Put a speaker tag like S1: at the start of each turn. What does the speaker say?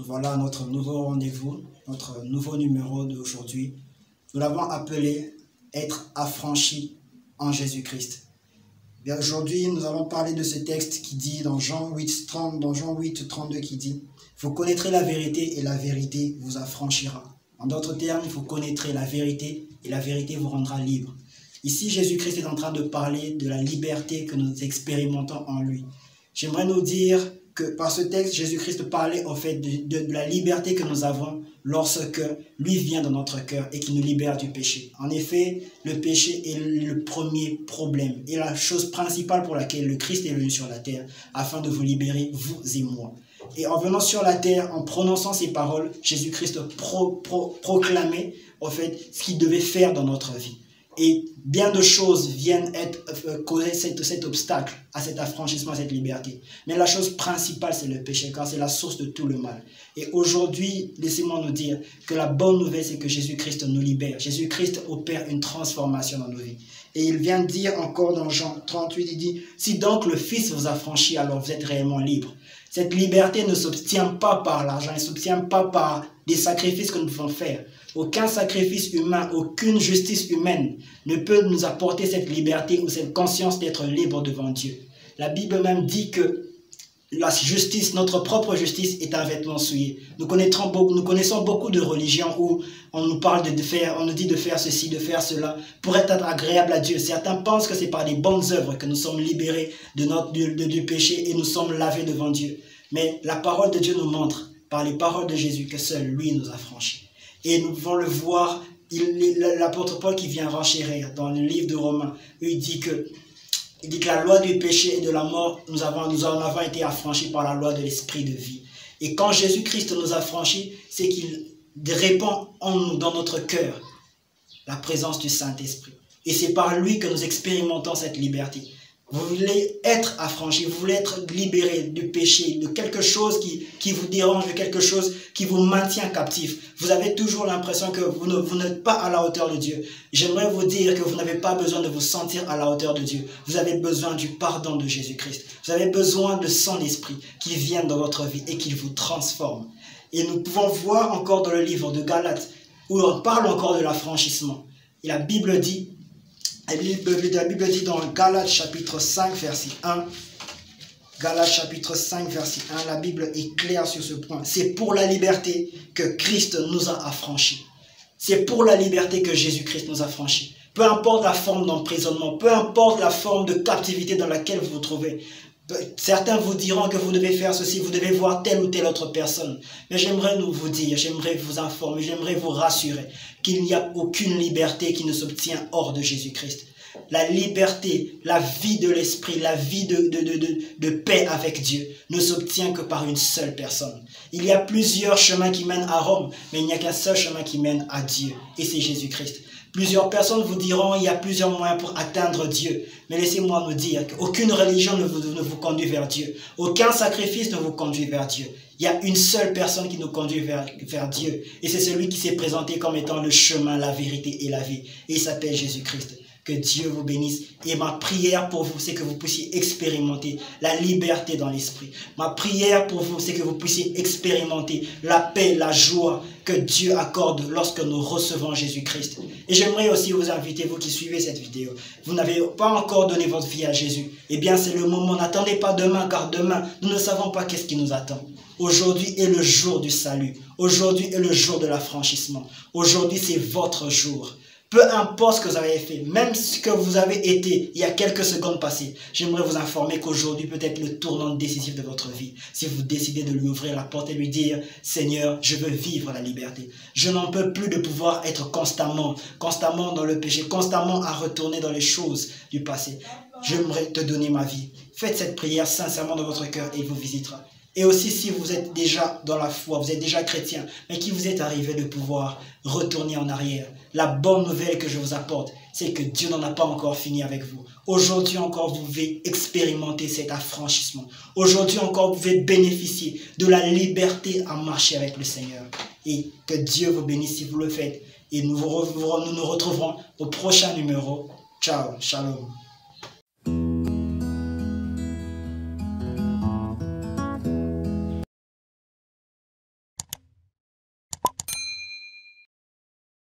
S1: Voilà notre nouveau rendez-vous, notre nouveau numéro d'aujourd'hui. Nous l'avons appelé « Être affranchi en Jésus-Christ ». Aujourd'hui, nous allons parler de ce texte qui dit dans Jean 8, 32 qui dit « Vous connaîtrez la vérité et la vérité vous affranchira ». En d'autres termes, vous connaîtrez la vérité et la vérité vous rendra libre. Ici, Jésus-Christ est en train de parler de la liberté que nous expérimentons en lui. J'aimerais nous dire que par ce texte, Jésus-Christ parlait en fait de la liberté que nous avons lorsque lui vient dans notre cœur et qui nous libère du péché. En effet, le péché est le premier problème et la chose principale pour laquelle le Christ est venu sur la terre afin de vous libérer, vous et moi. Et en venant sur la terre, en prononçant ces paroles, Jésus-Christ proclamait en fait ce qu'il devait faire dans notre vie. Et bien de choses viennent causer cet obstacle à cet affranchissement, à cette liberté. Mais la chose principale, c'est le péché, car c'est la source de tout le mal. Et aujourd'hui, laissez-moi nous dire que la bonne nouvelle, c'est que Jésus-Christ nous libère. Jésus-Christ opère une transformation dans nos vies. Et il vient dire encore dans Jean 38, il dit « Si donc le Fils vous affranchit, alors vous êtes réellement libre. » Cette liberté ne s'obtient pas par l'argent, elle ne s'obtient pas par des sacrifices que nous devons faire. Aucun sacrifice humain, aucune justice humaine ne peut nous apporter cette liberté ou cette conscience d'être libre devant Dieu. La Bible même dit que la justice, notre propre justice, est un vêtement souillé. Nous connaissons beaucoup de religions où on nous parle on nous dit de faire ceci, de faire cela, pour être agréable à Dieu. Certains pensent que c'est par des bonnes œuvres que nous sommes libérés du péché et nous sommes lavés devant Dieu. Mais la parole de Dieu nous montre, par les paroles de Jésus, que seul lui nous a franchis. Et nous pouvons le voir, l'apôtre Paul qui vient renchérir dans le livre de Romains, il dit que la loi du péché et de la mort, nous en avons été affranchis par la loi de l'esprit de vie. Et quand Jésus-Christ nous a franchis, c'est qu'il répand en nous, dans notre cœur, la présence du Saint-Esprit. Et c'est par lui que nous expérimentons cette liberté. Vous voulez être affranchi, vous voulez être libéré du péché, de quelque chose qui vous dérange, de quelque chose qui vous maintient captif. Vous avez toujours l'impression que vous n'êtes pas à la hauteur de Dieu. J'aimerais vous dire que vous n'avez pas besoin de vous sentir à la hauteur de Dieu. Vous avez besoin du pardon de Jésus-Christ. Vous avez besoin de son esprit qui vient dans votre vie et qui vous transforme. Et nous pouvons voir encore dans le livre de Galates où on parle encore de l'affranchissement. Et la Bible dit dans Galates chapitre 5 verset 1, Galates chapitre 5 verset 1, la Bible est claire sur ce point. C'est pour la liberté que Christ nous a affranchis. C'est pour la liberté que Jésus-Christ nous a affranchis. Peu importe la forme d'emprisonnement, peu importe la forme de captivité dans laquelle vous vous trouvez. Certains vous diront que vous devez faire ceci, vous devez voir telle ou telle autre personne. Mais j'aimerais vous dire, j'aimerais vous informer, j'aimerais vous rassurer qu'il n'y a aucune liberté qui ne s'obtient hors de Jésus-Christ. La liberté, la vie de l'esprit, la vie de paix avec Dieu ne s'obtient que par une seule personne. Il y a plusieurs chemins qui mènent à Rome, mais il n'y a qu'un seul chemin qui mène à Dieu, et c'est Jésus-Christ. Plusieurs personnes vous diront qu'il y a plusieurs moyens pour atteindre Dieu. Mais laissez-moi vous dire qu'aucune religion ne vous conduit vers Dieu. Aucun sacrifice ne vous conduit vers Dieu. Il y a une seule personne qui nous conduit vers Dieu. Et c'est celui qui s'est présenté comme étant le chemin, la vérité et la vie. Et il s'appelle Jésus-Christ. Que Dieu vous bénisse. Et ma prière pour vous, c'est que vous puissiez expérimenter la liberté dans l'esprit. Ma prière pour vous, c'est que vous puissiez expérimenter la paix, la joie que Dieu accorde lorsque nous recevons Jésus-Christ. Et j'aimerais aussi vous inviter, vous qui suivez cette vidéo, vous n'avez pas encore donné votre vie à Jésus. Eh bien, c'est le moment. N'attendez pas demain, car demain, nous ne savons pas qu'est-ce qui nous attend. Aujourd'hui est le jour du salut. Aujourd'hui est le jour de l'affranchissement. Aujourd'hui, c'est votre jour. Peu importe ce que vous avez fait, même ce que vous avez été il y a quelques secondes passées, j'aimerais vous informer qu'aujourd'hui peut être le tournant décisif de votre vie. Si vous décidez de lui ouvrir la porte et lui dire « Seigneur, je veux vivre la liberté. Je n'en peux plus de pouvoir être constamment dans le péché, constamment à retourner dans les choses du passé. J'aimerais te donner ma vie. » Faites cette prière sincèrement dans votre cœur et il vous visitera. Et aussi si vous êtes déjà dans la foi, vous êtes déjà chrétien, mais qu'il vous est arrivé de pouvoir retourner en arrière. La bonne nouvelle que je vous apporte, c'est que Dieu n'en a pas encore fini avec vous. Aujourd'hui encore, vous pouvez expérimenter cet affranchissement. Aujourd'hui encore, vous pouvez bénéficier de la liberté à marcher avec le Seigneur. Et que Dieu vous bénisse si vous le faites. Et nous nous retrouverons au prochain numéro. Ciao, shalom.